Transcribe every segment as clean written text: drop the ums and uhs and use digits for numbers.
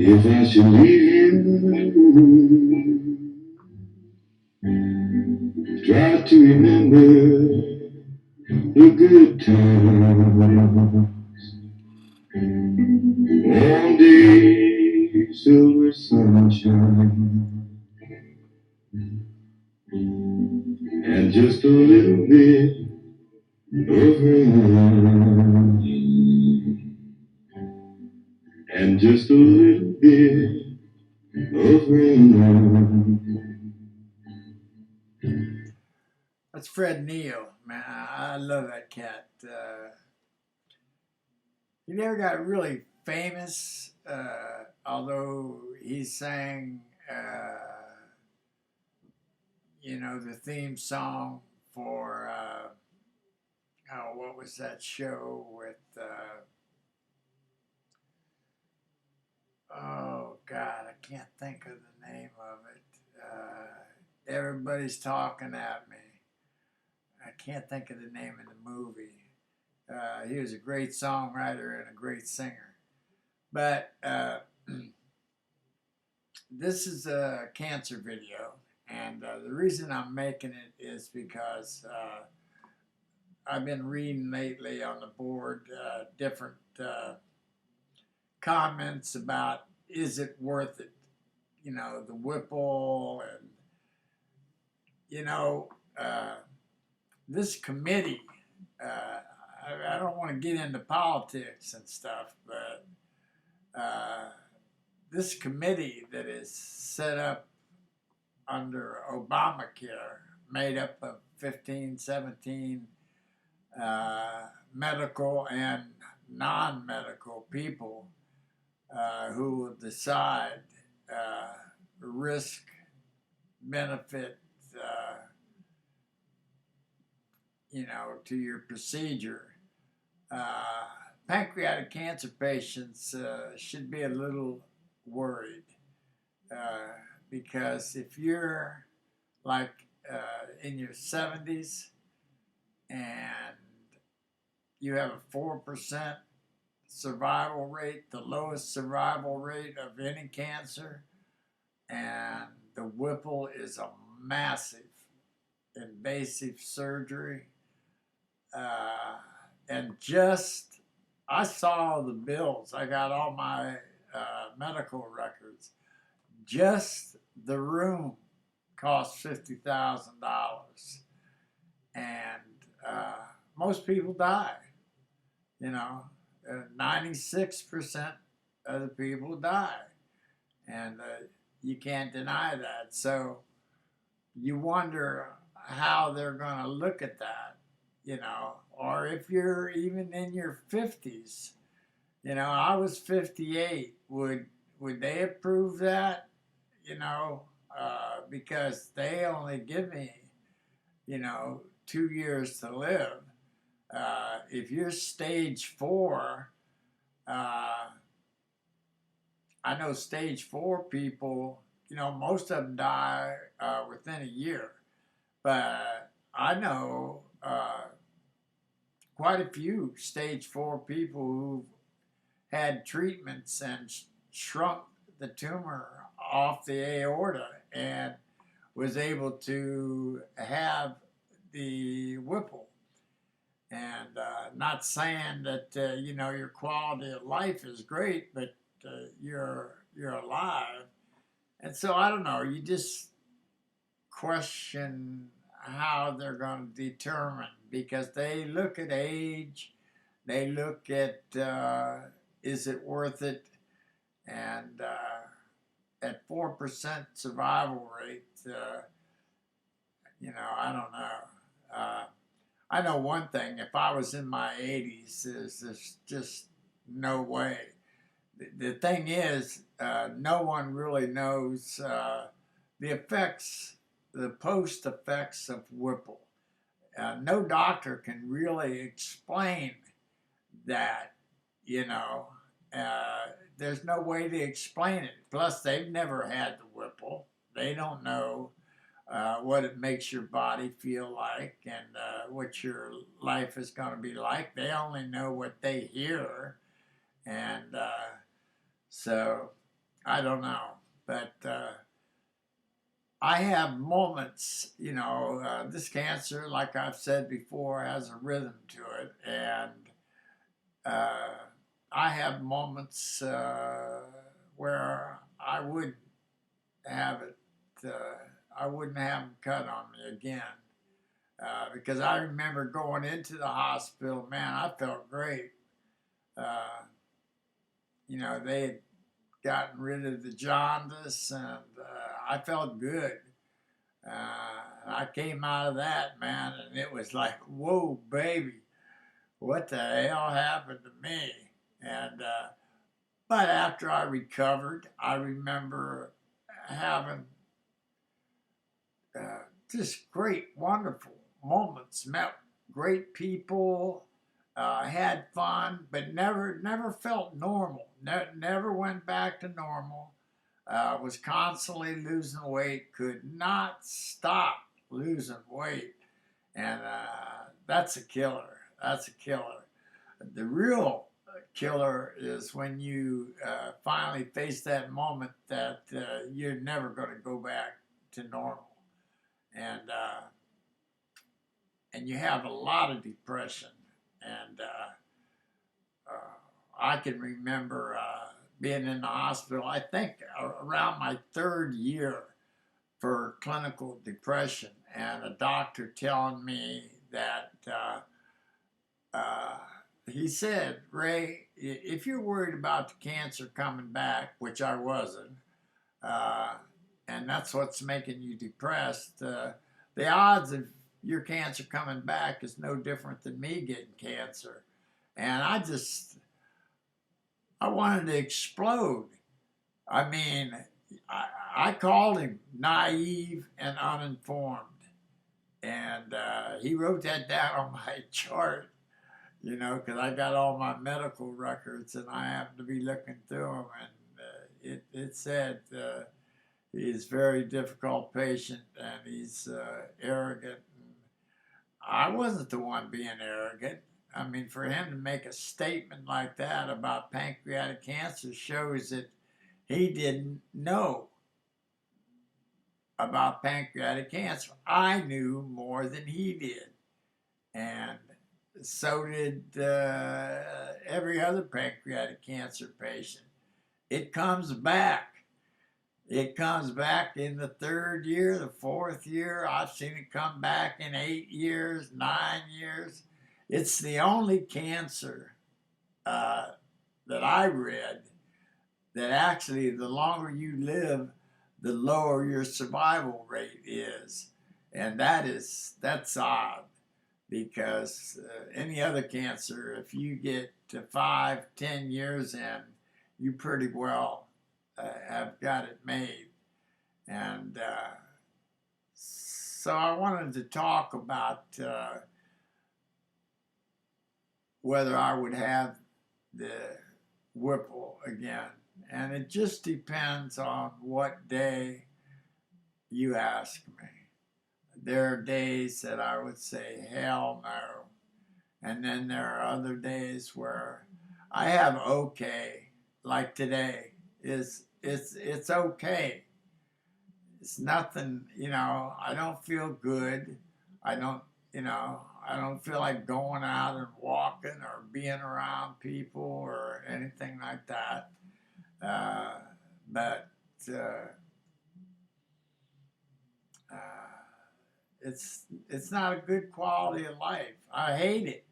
If I should leave you, try to remember the good times. One day filled with sunshine and just a little bit of rain, and just a little bit of rain. That's Fred Neil, man. I love that cat. He never got really famous, although he sang, the theme song for, oh, what was that show with, oh, God, I can't think of the name of it. Everybody's talking at me. I can't think of the name of the movie. He was a great songwriter and a great singer. But this is a cancer video, and the reason I'm making it is because I've been reading lately on the board different comments about is it worth it? The Whipple, and you know, uh, this committee. I don't want to get into politics and stuff, but this committee that is set up under Obamacare, made up of 15, 17 medical and non medical people who will decide risk benefit, to your procedure. Pancreatic cancer patients should be a little worried because if you're like in your 70s and you have a 4% survival rate, the lowest survival rate of any cancer, and the Whipple is a massive invasive surgery. And just, I saw the bills. I got all my medical records. Just the room cost $50,000. And most people die. 96% of the people die. And you can't deny that. So you wonder how they're going to look at that, or if you're even in your 50s. I was 58. Would they approve that? Because they only give me, 2 years to live. If you're stage 4, I know stage 4 people, most of them die within a year. But I know quite a few stage 4 people who had treatments and shrunk the tumor off the aorta and was able to have the Whipple. And not saying that your quality of life is great, but you're alive. And so I don't know. You just question how they're going to determine, because they look at age, they look at is it worth it, and at 4% survival rate, I don't know. I know one thing: if I was in my 80s, there's just no way. The thing is, no one really knows the effects, the post effects of Whipple. No doctor can really explain that, you know. There's no way to explain it. Plus, they've never had the Whipple. They don't know what it makes your body feel like and what your life is going to be like. They only know what they hear. And so I don't know, but I have moments, this cancer, like I've said before, has a rhythm to it. And uh, I have moments where I would have it, I wouldn't have them cut on me again. Because I remember going into the hospital, man, I felt great. Uh, they had gotten rid of the jaundice, and I felt good. I came out of that, man, and it was like, whoa, baby, what the hell happened to me? And but after I recovered, I remember having just great, wonderful moments. Met great people, had fun, but never felt normal. Never went back to normal. Was constantly losing weight. Could not stop losing weight, and that's a killer. That's a killer. The real killer is when you finally face that moment that you're never going to go back to normal, and and you have a lot of depression. And I can remember being in the hospital, I think around my third year for clinical depression, and a doctor telling me that uh, he said, Ray, if you're worried about the cancer coming back, which I wasn't, uh, and that's what's making you depressed, the odds of your cancer coming back is no different than me getting cancer. And I wanted to explode. I mean, I called him naive and uninformed. And he wrote that down on my chart, because I got all my medical records and I happened to be looking through them. And it said he's a very difficult patient and he's arrogant. And I wasn't the one being arrogant. I mean, for him to make a statement like that about pancreatic cancer shows that he didn't know about pancreatic cancer. I knew more than he did. And so did every other pancreatic cancer patient. It comes back. It comes back in the third year, the fourth year. I've seen it come back in 8 years, 9 years. It's the only cancer that I read that actually the longer you live, the lower your survival rate is. And that's odd, because any other cancer, if you get to 5, 10 years in, you pretty well have got it made. And so I wanted to talk about whether I would have the Whipple again. And it just depends on what day you ask me. There are days that I would say, hell no. And then there are other days where I have okay, like today. It's okay. It's nothing, I don't feel good. I don't, I don't feel like going out and walking or being around people or anything like that. But uh, it's not a good quality of life. I hate it.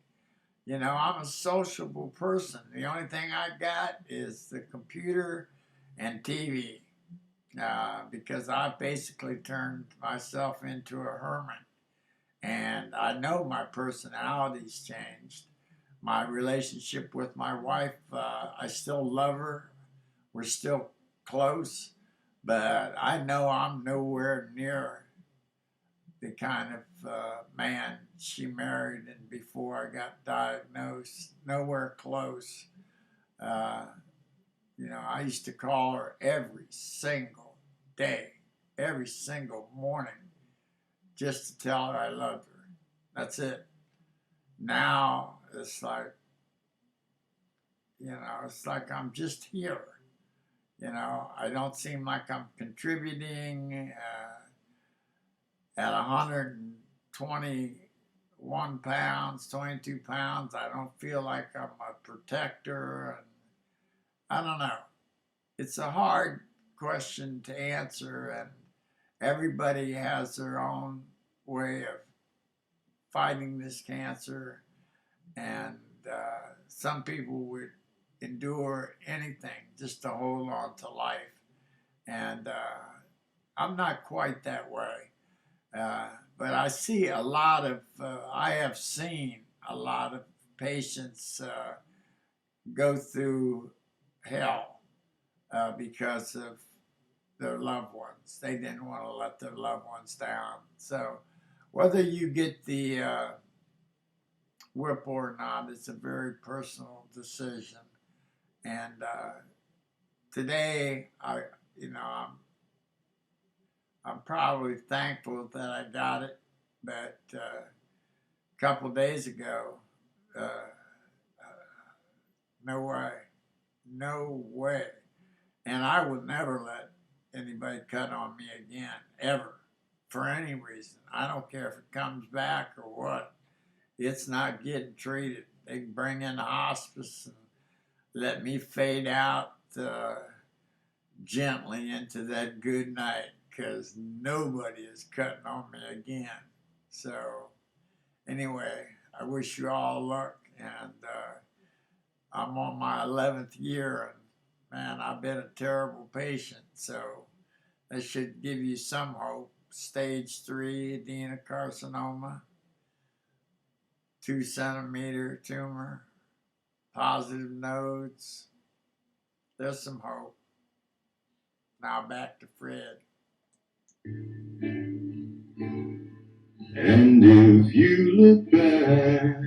I'm a sociable person. The only thing I got is the computer and TV, because I basically turned myself into a hermit. And I know my personality's changed. My relationship with my wife, I still love her. We're still close, but I know I'm nowhere near the kind of man she married and before I got diagnosed. Nowhere close. Uh, I used to call her every single day, every single morning, just to tell her I loved her. That's it. Now it's like, it's like I'm just here. You know, I don't seem like I'm contributing. At 121 pounds, 22 pounds, I don't feel like I'm a protector. And I don't know. It's a hard question to answer, and everybody has their own way of fighting this cancer. And some people would endure anything just to hold on to life. And I'm not quite that way. But I see a lot of, I have seen a lot of patients go through hell because of their loved ones. They didn't want to let their loved ones down. So whether you get the Whipple or not, it's a very personal decision. And today, you know, I'm probably thankful that I got it, but a couple days ago, no way, no way. And I would never let anybody cut on me again, ever, for any reason. I don't care if it comes back or what. It's not getting treated. They can bring in the hospice and let me fade out gently into that good night, because nobody is cutting on me again. So anyway, I wish you all luck, and I'm on my 11th year, and man, I've been a terrible patient, so that should give you some hope. Stage 3 adenocarcinoma, 2-centimeter tumor, positive nodes. There's some hope. Now back to Fred. And if you look back,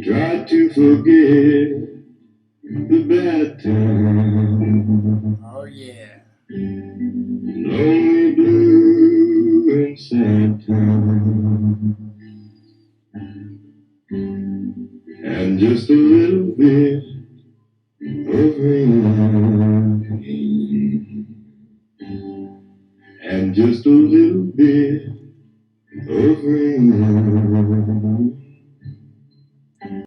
try to forget the bad times. Oh yeah. Lonely, blue, and sad times. And just a little bit of rain. And just a little bit of rain.